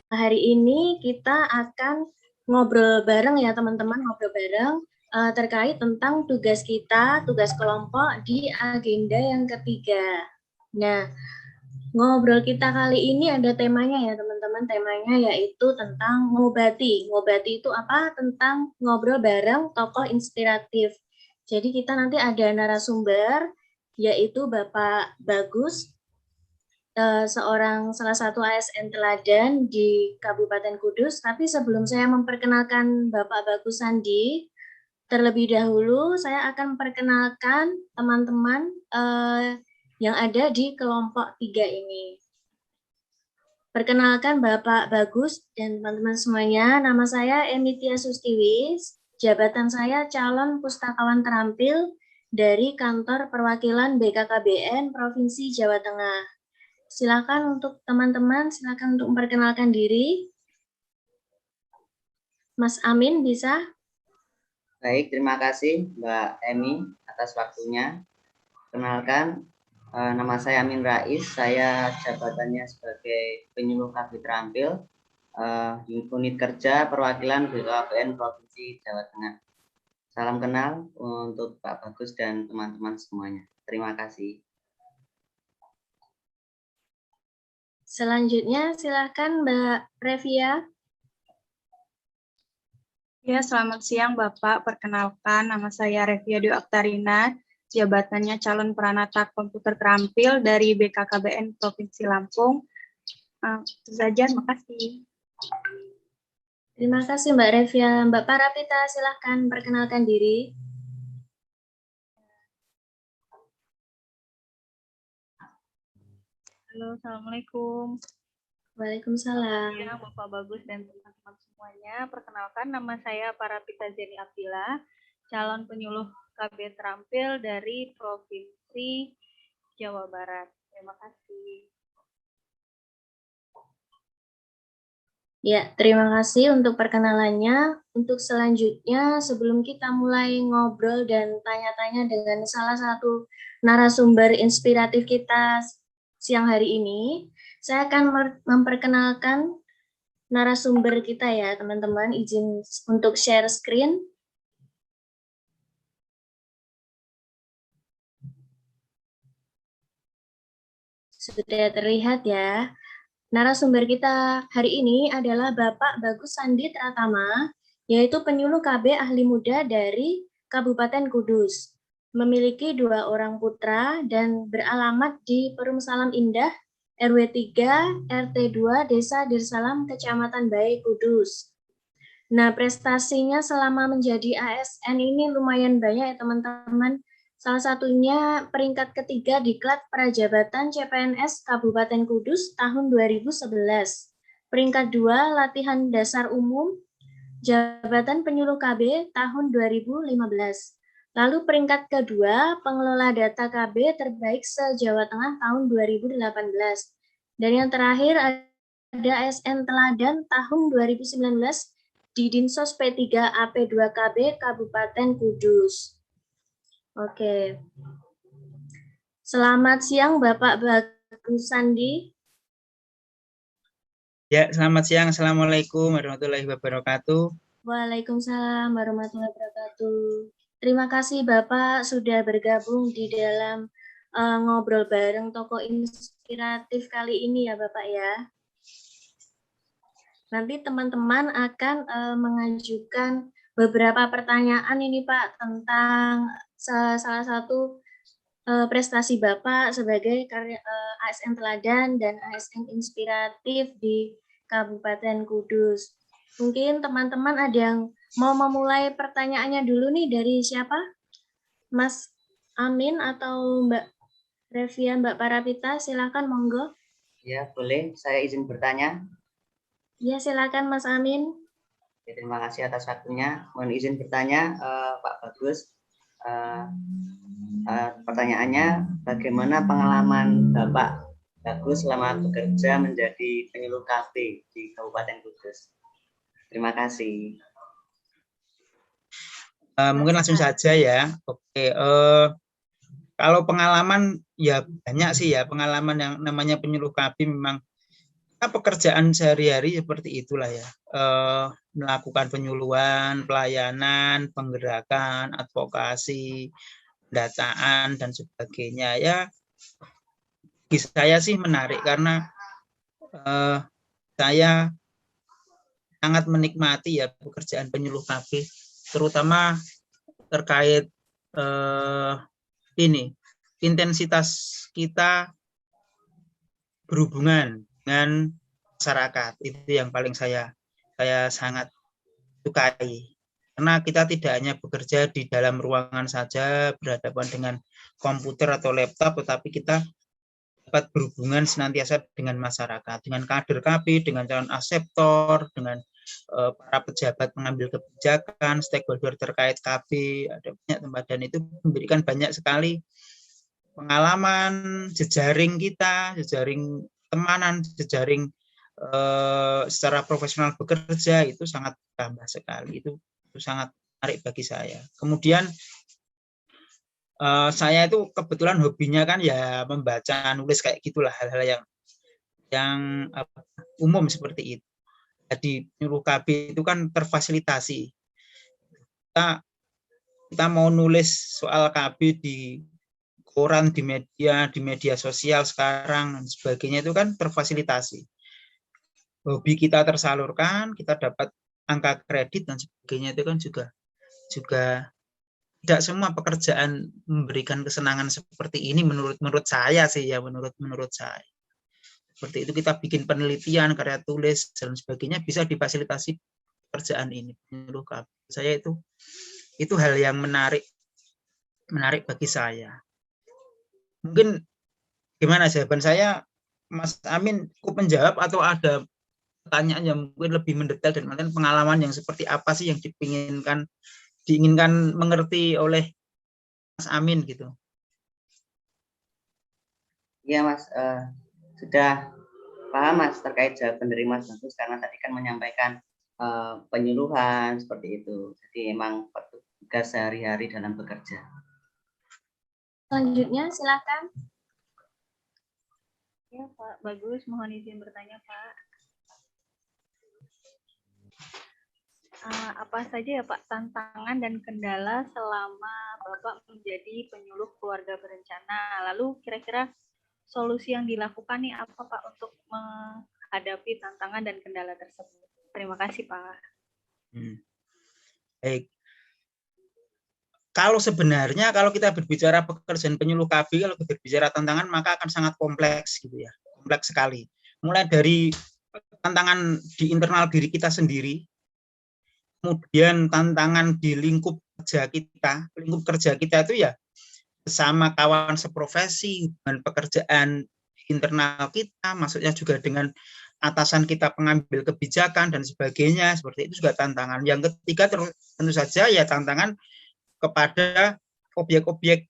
Hari ini kita akan ngobrol bareng ya teman-teman, ngobrol bareng terkait tentang tugas kita, tugas kelompok di agenda yang ketiga. Nah, ngobrol kita kali ini ada temanya ya teman-teman, temanya yaitu tentang ngobati. Ngobati itu apa? Tentang ngobrol bareng tokoh inspiratif. Jadi kita nanti ada narasumber, yaitu Bapak Bagus, salah satu ASN teladan di Kabupaten Kudus. Tapi sebelum saya memperkenalkan Bapak Bagus Sandi, terlebih dahulu saya akan memperkenalkan teman-teman yang ada di kelompok 3 ini. Perkenalkan Bapak Bagus dan teman-teman semuanya, nama saya Emitia Sustiwis, jabatan saya calon pustakawan terampil dari Kantor Perwakilan BKKBN Provinsi Jawa Tengah. Silakan untuk teman-teman, silakan untuk memperkenalkan diri. Mas Amin bisa? Baik, terima kasih Mbak Emi atas waktunya. Kenalkan, nama saya Amin Rais, saya jabatannya sebagai penyuluh KB terampil unit kerja perwakilan BKKBN Provinsi Jawa Tengah. Salam kenal untuk Pak Bagus dan teman-teman semuanya. Terima kasih. Selanjutnya silakan Mbak Revia. Ya, selamat siang Bapak. Perkenalkan, nama saya Revia Dwi Aktarina, jabatannya calon peranata komputer terampil dari BKKBN Provinsi Lampung. Itu saja, terima kasih. Terima kasih Mbak Revia. Mbak Parapita, silahkan perkenalkan diri. Halo, Assalamualaikum. Waalaikumsalam. Ya, Bapak Bagus dan teman-teman semuanya. Perkenalkan, nama saya Parapita Zeni Abdillah, calon penyuluh KB terampil dari Provinsi Jawa Barat. Terima kasih. Ya, terima kasih untuk perkenalannya. Untuk selanjutnya, sebelum kita mulai ngobrol dan tanya-tanya dengan salah satu narasumber inspiratif kita siang hari ini, saya akan memperkenalkan narasumber kita ya, teman-teman. Izin untuk share screen. Sudah terlihat ya. Narasumber kita hari ini adalah Bapak Bagus Sandi Tratama, yaitu penyuluh KB ahli muda dari Kabupaten Kudus. Memiliki 2 orang putra dan beralamat di Perum Salam Indah, RW 3, RT 2, Desa Dirsalam, Kecamatan Bae, Kudus. Nah, prestasinya selama menjadi ASN ini lumayan banyak ya teman-teman. Salah satunya peringkat ketiga di Diklat Prajabatan CPNS Kabupaten Kudus tahun 2011. Peringkat 2 latihan dasar umum Jabatan Penyuluh KB tahun 2015. Lalu peringkat kedua pengelola data KB terbaik se-Jawa Tengah tahun 2018. Dan yang terakhir ada ASN Teladan tahun 2019 di Dinsos P3 AP2KB Kabupaten Kudus. Oke. Selamat siang Bapak Bagus Sandi. Ya, selamat siang. Assalamualaikum warahmatullahi wabarakatuh. Waalaikumsalam warahmatullahi wabarakatuh. Terima kasih Bapak sudah bergabung di dalam ngobrol bareng tokoh inspiratif kali ini ya Bapak ya. Nanti teman-teman akan mengajukan beberapa pertanyaan ini Pak tentang salah satu prestasi Bapak sebagai ASN Teladan dan ASN Inspiratif di Kabupaten Kudus. Mungkin teman-teman ada yang mau memulai pertanyaannya dulu nih dari siapa? Mas Amin atau Mbak Revia, Mbak Parapita, silakan monggo. Ya, boleh. Saya izin bertanya. Ya, silakan Mas Amin. Ya, terima kasih atas waktunya. Mohon izin bertanya, Pak Bagus. Pertanyaannya, bagaimana pengalaman Bapak Bagus selama bekerja menjadi penyuluh KB di Kabupaten Kudus? Terima kasih. Mungkin langsung saja ya. Oke. Kalau pengalaman ya banyak sih ya, pengalaman yang namanya penyuluh KB memang pekerjaan sehari-hari seperti itulah ya. Melakukan penyuluhan, pelayanan, penggerakan, advokasi, pendataan dan sebagainya. Ya, bagi saya sih menarik karena saya sangat menikmati ya pekerjaan penyuluh KB, terutama terkait ini intensitas kita berhubungan dengan masyarakat, itu yang paling saya sangat sukai, karena kita tidak hanya bekerja di dalam ruangan saja berhadapan dengan komputer atau laptop, tetapi kita dapat berhubungan senantiasa dengan masyarakat, dengan kader KB, dengan calon aseptor, dengan para pejabat pengambil kebijakan, stakeholder terkait KB, ada banyak tempat, dan itu memberikan banyak sekali pengalaman, jejaring kita, jejaring temanan, jejaring secara profesional bekerja itu sangat tambah sekali, itu sangat menarik bagi saya. Kemudian saya itu kebetulan hobinya kan ya membaca, nulis kayak gitulah, hal-hal yang umum seperti itu. Jadi penyuluh KB itu kan terfasilitasi. Kita mau nulis soal KB di koran, di media sosial sekarang dan sebagainya, itu kan terfasilitasi. Hobi kita tersalurkan, kita dapat angka kredit dan sebagainya, itu kan juga tidak semua pekerjaan memberikan kesenangan seperti ini menurut saya sih ya, menurut saya. Seperti itu kita bikin penelitian, karya tulis dan sebagainya bisa difasilitasi pekerjaan ini penyuluh KB. Saya itu hal yang menarik bagi saya. Mungkin gimana jawaban saya, Mas Amin, cukup menjawab atau ada pertanyaan yang mungkin lebih mendetail dan mungkin pengalaman yang seperti apa sih yang diinginkan mengerti oleh Mas Amin gitu? Iya Mas, sudah paham Mas terkait jawaban dari Mas Bagus, karena tadi kan menyampaikan penyuluhan seperti itu. Jadi emang tugas sehari-hari dalam bekerja. Selanjutnya silakan. Ya Pak Bagus, mohon izin bertanya Pak. Apa saja ya Pak tantangan dan kendala selama Bapak menjadi penyuluh keluarga berencana? Lalu kira-kira solusi yang dilakukan nih apa Pak untuk menghadapi tantangan dan kendala tersebut? Terima kasih Pak. Baik. Kalau sebenarnya kalau kita berbicara pekerjaan penyuluh KB, kalau kita berbicara tantangan maka akan sangat kompleks gitu ya, kompleks sekali. Mulai dari tantangan di internal diri kita sendiri, kemudian tantangan di lingkup kerja kita. Lingkup kerja kita itu ya bersama kawan seprofesi, dengan pekerjaan internal kita, maksudnya juga dengan atasan kita pengambil kebijakan dan sebagainya, seperti itu juga tantangan. Yang ketiga tentu saja ya tantangan kepada objek-objek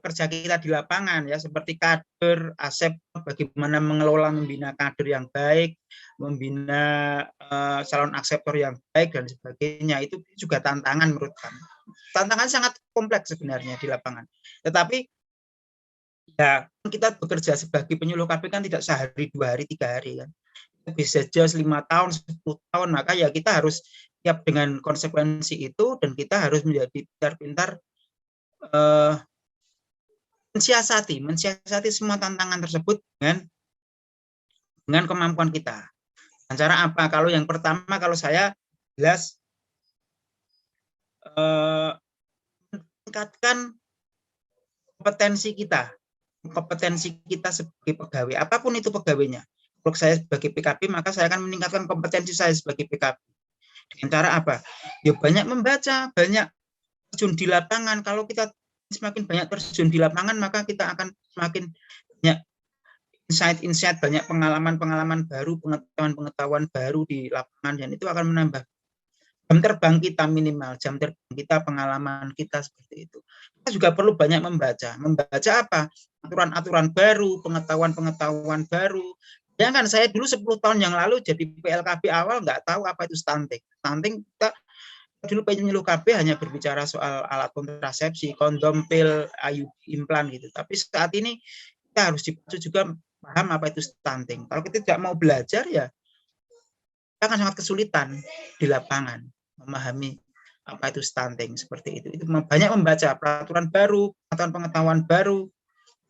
kerja kita di lapangan ya, seperti kader, aseptor, bagaimana mengelola, membina kader yang baik, membina calon aseptor yang baik dan sebagainya, itu juga tantangan menurut kami. Tantangan sangat kompleks sebenarnya di lapangan. Tetapi ya kita bekerja sebagai penyuluh KB kan tidak sehari, 2 hari, 3 hari kan. Bisa saja 5 tahun, 10 tahun, maka ya kita harus siap dengan konsekuensi itu, dan kita harus menjadi pintar-pintar mensiasati semua tantangan tersebut dengan kemampuan kita. Dan cara apa? Kalau yang pertama, kalau saya jelas meningkatkan kompetensi kita sebagai pegawai, apapun itu pegawainya. Kalau saya sebagai PKP, maka saya akan meningkatkan kompetensi saya sebagai PKP. Dengan cara apa? Ya banyak membaca, banyak terjun di lapangan. Kalau kita semakin banyak terjun di lapangan, maka kita akan semakin banyak insight, banyak pengalaman baru, pengetahuan baru di lapangan, dan itu akan menambah jam terbang kita, minimal jam terbang kita, pengalaman kita seperti itu. Kita juga perlu banyak membaca apa? Aturan-aturan baru, pengetahuan baru. Jangan saya dulu 10 tahun yang lalu jadi PLKB awal nggak tahu apa itu stunting. Stunting kita dulu penyuluh KB hanya berbicara soal alat kontrasepsi, kondom, pil, IUD, implan gitu. Tapi saat ini kita harus juga paham apa itu stunting. Kalau kita tidak mau belajar ya kita akan sangat kesulitan di lapangan memahami apa itu stunting seperti itu. Itu banyak membaca peraturan baru, pengetahuan baru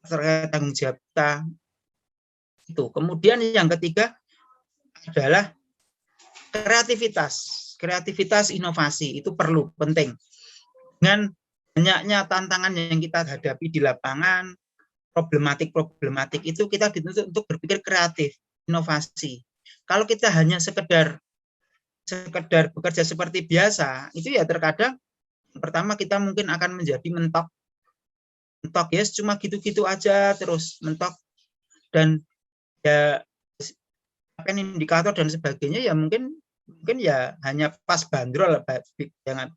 terkait tanggung jawab kita. Itu. Kemudian yang ketiga adalah kreativitas. Kreativitas inovasi itu perlu, penting. Dengan banyaknya tantangan yang kita hadapi di lapangan, problematik itu kita dituntut untuk berpikir kreatif, inovasi. Kalau kita hanya sekedar bekerja seperti biasa, itu ya terkadang pertama kita mungkin akan menjadi mentok ya, cuma gitu-gitu aja terus mentok, dan ya kan indikator dan sebagainya ya mungkin ya hanya pas bandrol, jangan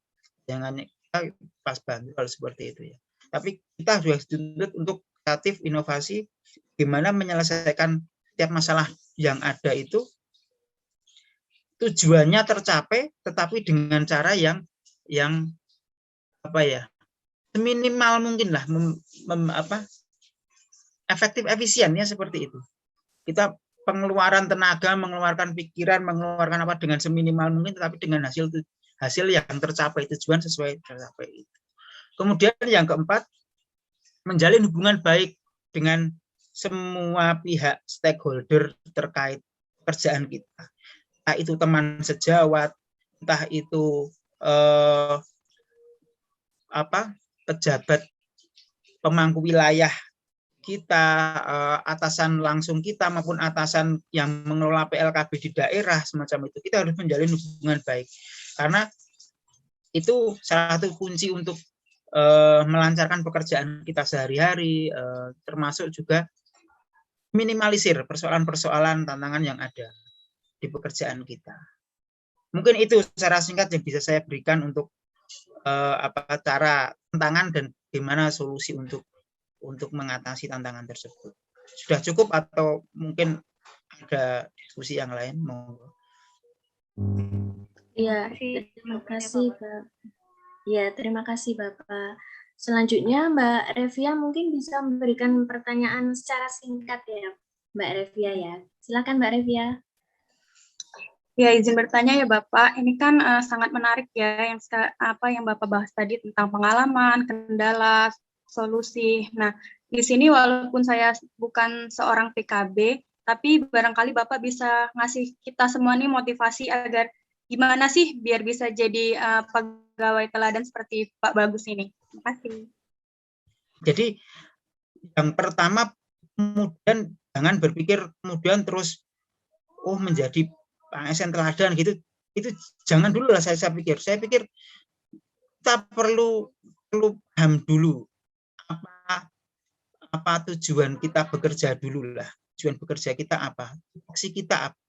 pas bandrol seperti itu ya. Tapi kita harus dituntut untuk kreatif, inovasi, gimana menyelesaikan setiap masalah yang ada itu tujuannya tercapai, tetapi dengan cara yang apa ya, seminimal mungkin lah, efektif, efisien ya, seperti itu. Kita pengeluaran tenaga, mengeluarkan pikiran, mengeluarkan apa dengan seminimal mungkin, tetapi dengan hasil yang tercapai, tujuan sesuai tercapai itu. Kemudian yang keempat, menjalin hubungan baik dengan semua pihak stakeholder terkait pekerjaan kita. Entah itu teman sejawat, entah itu pejabat pemangku wilayah kita, atasan langsung kita maupun atasan yang mengelola PLKB di daerah semacam itu, kita harus menjalin hubungan baik karena itu salah satu kunci untuk melancarkan pekerjaan kita sehari-hari, termasuk juga minimalisir persoalan-persoalan tantangan yang ada di pekerjaan kita. Mungkin itu secara singkat yang bisa saya berikan untuk cara tantangan dan bagaimana solusi untuk mengatasi tantangan tersebut. Sudah cukup atau mungkin ada diskusi yang lain? Iya, terima kasih, Pak. Ya, terima kasih, Bapak. Selanjutnya, Mbak Revia mungkin bisa memberikan pertanyaan secara singkat ya, Mbak Revia ya. Silakan, Mbak Revia. Ya, izin bertanya ya Bapak. Ini kan sangat menarik ya yang Bapak bahas tadi tentang pengalaman, kendala, solusi. Nah, di sini walaupun saya bukan seorang PKB, tapi barangkali Bapak bisa ngasih kita semua nih motivasi agar gimana sih biar bisa jadi pegawai teladan seperti Pak Bagus ini. Terima kasih. Jadi yang pertama, kemudian jangan berpikir kemudian terus menjadi ASN teladan gitu. Itu jangan dulu lah saya pikir. Saya pikir kita perlu paham dulu apa tujuan kita bekerja dulu lah. Tujuan bekerja kita apa? Fungsi kita apa?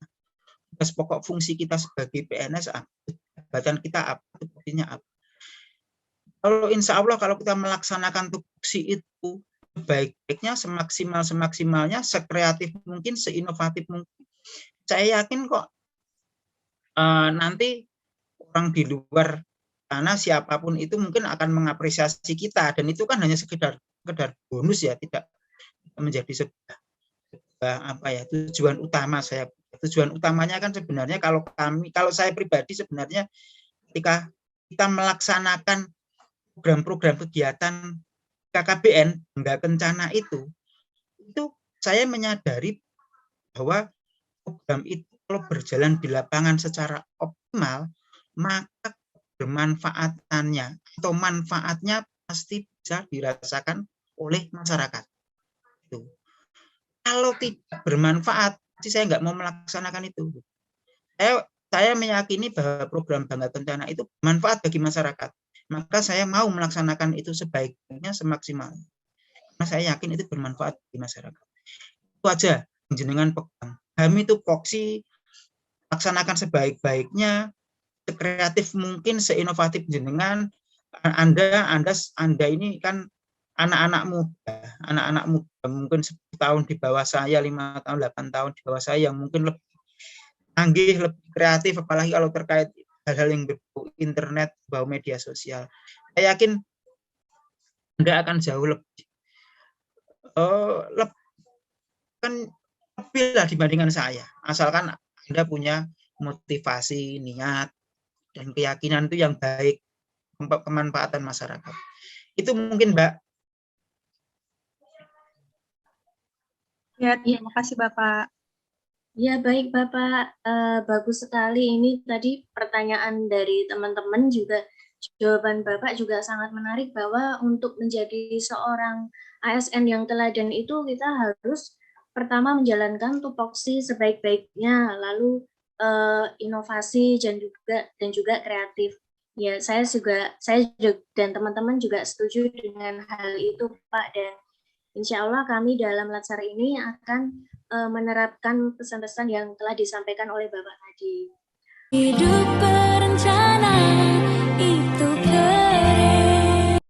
Tugas pokok fungsi kita sebagai PNS apa? Jabatan kita apa? Tugasnya apa? Kalau insya Allah kalau kita melaksanakan tupoksi itu sebaik-baiknya, semaksimalnya, sekreatif mungkin, seinovatif mungkin, saya yakin kok nanti orang di luar sana siapapun itu mungkin akan mengapresiasi kita, dan itu kan hanya sekedar bonus ya, tidak menjadi sebuah tujuan utama saya. Tujuan utamanya kan sebenarnya kalau saya pribadi sebenarnya ketika kita melaksanakan program-program kegiatan KKBN Bangga Kencana itu saya menyadari bahwa program itu kalau berjalan di lapangan secara optimal, maka bermanfaatannya atau manfaatnya pasti bisa dirasakan oleh masyarakat. Itu. Kalau tidak bermanfaat, saya nggak mau melaksanakan itu. Saya meyakini bahwa program Bangga Kencana itu bermanfaat bagi masyarakat. Maka saya mau melaksanakan itu sebaiknya, semaksimalnya. Karena saya yakin itu bermanfaat bagi masyarakat. Itu aja jenengan pegang. Kami itu voksi, laksanakan sebaik-baiknya, sekreatif mungkin, seinovatif jenengan. Anda ini kan anak-anak muda, mungkin 10 tahun di bawah saya, 5 tahun, 8 tahun di bawah saya, yang mungkin lebih canggih, lebih kreatif, apalagi kalau terkait hal-hal yang berbau internet, berbau media sosial. Saya yakin Anda akan jauh lebih lah dibandingkan saya. Asalkan Anda punya motivasi, niat, dan keyakinan itu yang baik, kemanfaatan masyarakat. Itu mungkin, Mbak. Ya, terima kasih Bapak. Ya, baik Bapak. Bagus sekali ini tadi pertanyaan dari teman-teman juga, jawaban Bapak juga sangat menarik bahwa untuk menjadi seorang ASN yang teladan itu kita harus pertama menjalankan tupoksi sebaik-baiknya, lalu inovasi dan juga kreatif. Ya, saya dan teman-teman juga setuju dengan hal itu, Pak, dan insya Allah kami dalam Latsar ini akan menerapkan pesan-pesan yang telah disampaikan oleh Bapak tadi. Hidup berencana itu